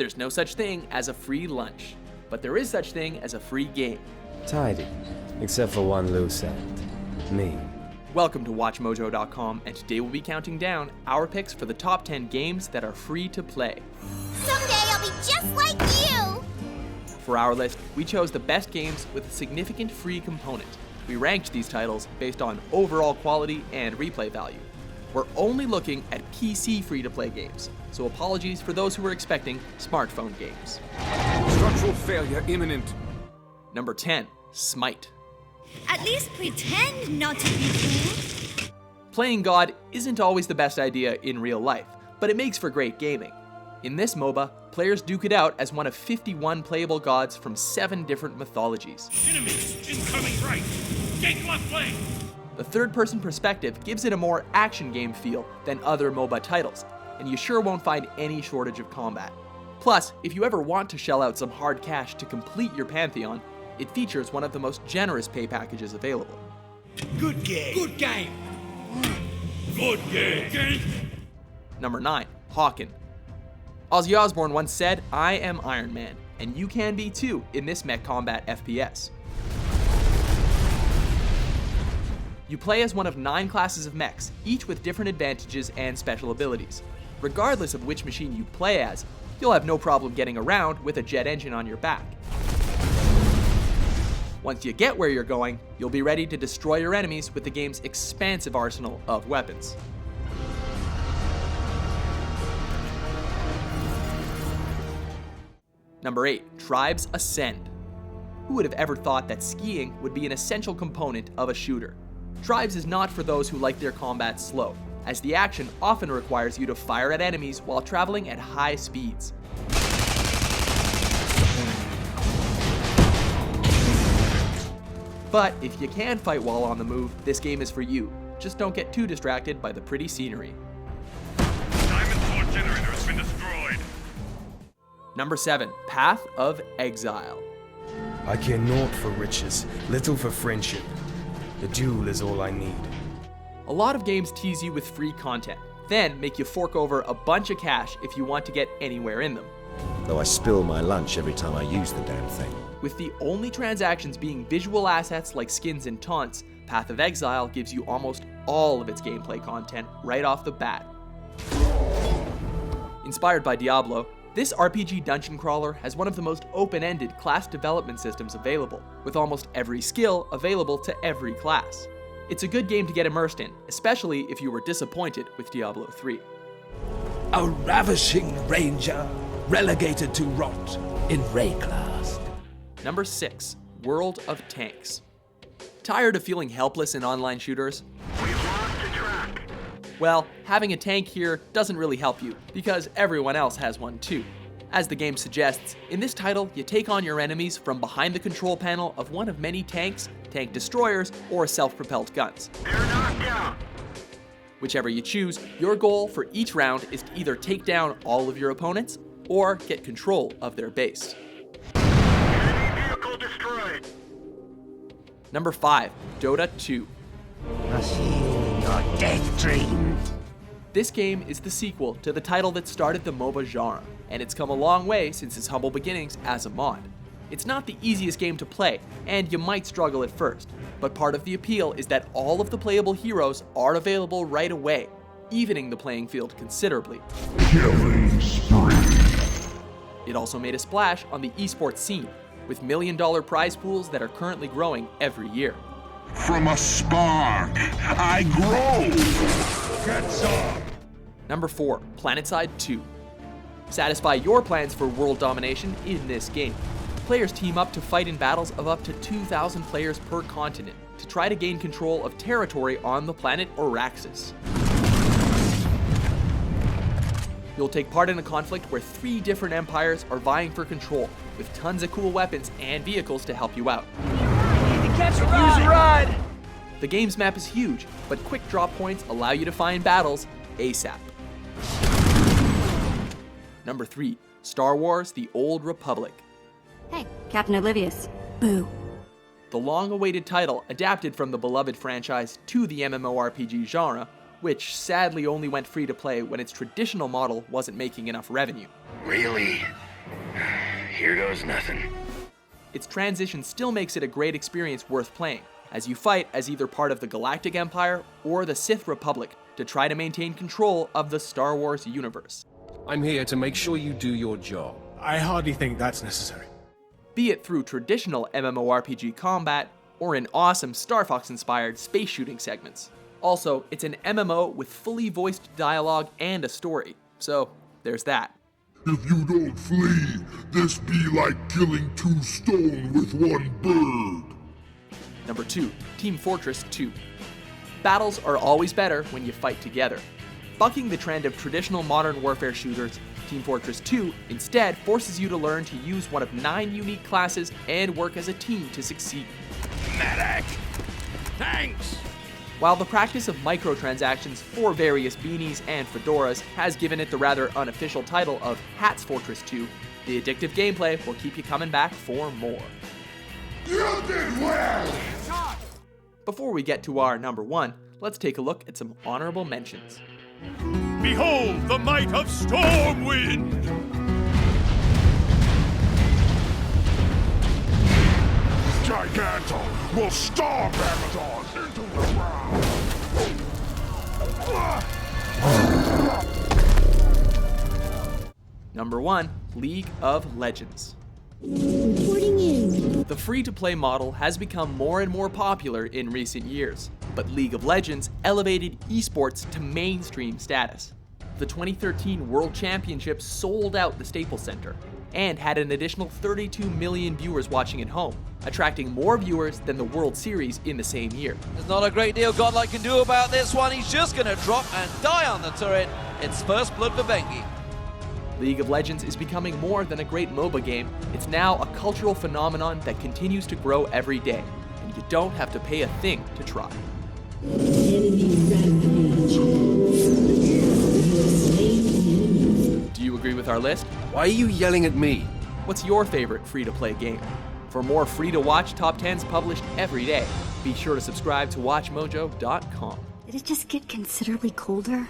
There's no such thing as a free lunch, but there is such thing as a free game. Tidy, except for one loose end. Me. Welcome to WatchMojo.com, and today we'll be counting down our picks for the top 10 games that are free to play. Someday I'll be just like you! For our list, we chose the best games with a significant free component. We ranked these titles based on overall quality and replay value. We're only looking at PC free-to-play games, so apologies for those who were expecting smartphone games. Structural failure imminent. Number 10, Smite. At least pretend not to be cool. Playing God isn't always the best idea in real life, but it makes for great gaming. In this MOBA, players duke it out as one of 51 playable gods from 7 different mythologies. Enemies incoming right. Gate left lane. The third-person perspective gives it a more action game feel than other MOBA titles, and you sure won't find any shortage of combat. Plus, if you ever want to shell out some hard cash to complete your pantheon, it features one of the most generous pay packages available. Good game. Good game. Good game. Number 9, Hawken. Ozzy Osbourne once said, "I am Iron Man," and you can be too in this mech combat FPS. You play as one of 9 classes of mechs, each with different advantages and special abilities. Regardless of which machine you play as, you'll have no problem getting around with a jet engine on your back. Once you get where you're going, you'll be ready to destroy your enemies with the game's expansive arsenal of weapons. Number 8, Tribes Ascend. Who would have ever thought that skiing would be an essential component of a shooter? Tribes is not for those who like their combat slow, as the action often requires you to fire at enemies while traveling at high speeds. But if you can fight while on the move, this game is for you. Just don't get too distracted by the pretty scenery. Diamond Sword generator has been destroyed. Number 7, Path of Exile. I care naught for riches, little for friendship. The duel is all I need. A lot of games tease you with free content, then make you fork over a bunch of cash if you want to get anywhere in them. Though I spill my lunch every time I use the damn thing. With the only transactions being visual assets like skins and taunts, Path of Exile gives you almost all of its gameplay content right off the bat. Inspired by Diablo, this RPG dungeon crawler has one of the most open-ended class development systems available, with almost every skill available to every class. It's a good game to get immersed in, especially if you were disappointed with Diablo 3. A ravishing ranger, relegated to rot in Ray class. Number 6, World of Tanks. Tired of feeling helpless in online shooters? We've lost the track. Well, having a tank here doesn't really help you, because everyone else has one too. As the game suggests, in this title, you take on your enemies from behind the control panel of one of many tanks, tank destroyers, or self-propelled guns. They're knocked out. Whichever you choose, your goal for each round is to either take down all of your opponents, or get control of their base. Enemy vehicle destroyed. Number 5, Dota 2. Your death dreams. This game is the sequel to the title that started the MOBA genre, and it's come a long way since its humble beginnings as a mod. It's not the easiest game to play, and you might struggle at first, but part of the appeal is that all of the playable heroes are available right away, evening the playing field considerably. Killing spree. It also made a splash on the esports scene, with million-dollar prize pools that are currently growing every year. From a spark, I grow. Get some. Number 4, Planetside 2. Satisfy your plans for world domination in this game. Players team up to fight in battles of up to 2,000 players per continent to try to gain control of territory on the planet Araxis. You'll take part in a conflict where 3 different empires are vying for control, with tons of cool weapons and vehicles to help you out. Catch a ride. The game's map is huge, but quick drop points allow you to find battles ASAP. Number 3, Star Wars: The Old Republic. Hey, Captain Oblivious. Boo. The long-awaited title adapted from the beloved franchise to the MMORPG genre, which sadly only went free to play when its traditional model wasn't making enough revenue. Really? Here goes nothing. Its transition still makes it a great experience worth playing, as you fight as either part of the Galactic Empire or the Sith Republic to try to maintain control of the Star Wars universe. I'm here to make sure you do your job. I hardly think that's necessary. Be it through traditional MMORPG combat or in awesome Star Fox-inspired space shooting segments. Also, it's an MMO with fully voiced dialogue and a story, so there's that. If you don't flee, this be like killing 2 stone with 1 bird. Number 2, Team Fortress 2. Battles are always better when you fight together. Bucking the trend of traditional modern warfare shooters, Team Fortress 2 instead forces you to learn to use one of 9 unique classes and work as a team to succeed. Medic! Thanks! While the practice of microtransactions for various beanies and fedoras has given it the rather unofficial title of Hats Fortress 2, the addictive gameplay will keep you coming back for more. You did well! Before we get to our number 1, let's take a look at some honorable mentions. Behold the might of Stormwind! Gigantor will storm Amazon into the ground! Number 1, League of Legends. Reporting in. The free-to-play model has become more and more popular in recent years, but League of Legends elevated esports to mainstream status. The 2013 World Championship sold out the Staples Center and had an additional 32 million viewers watching at home, attracting more viewers than the World Series in the same year. There's not a great deal Godlike can do about this one. He's just going to drop and die on the turret. It's first blood for Bengi. League of Legends is becoming more than a great MOBA game. It's now a cultural phenomenon that continues to grow every day, and you don't have to pay a thing to try. Do you agree with our list? Why are you yelling at me? What's your favorite free-to-play game? For more free-to-watch top 10s published every day, be sure to subscribe to WatchMojo.com. Did it just get considerably colder?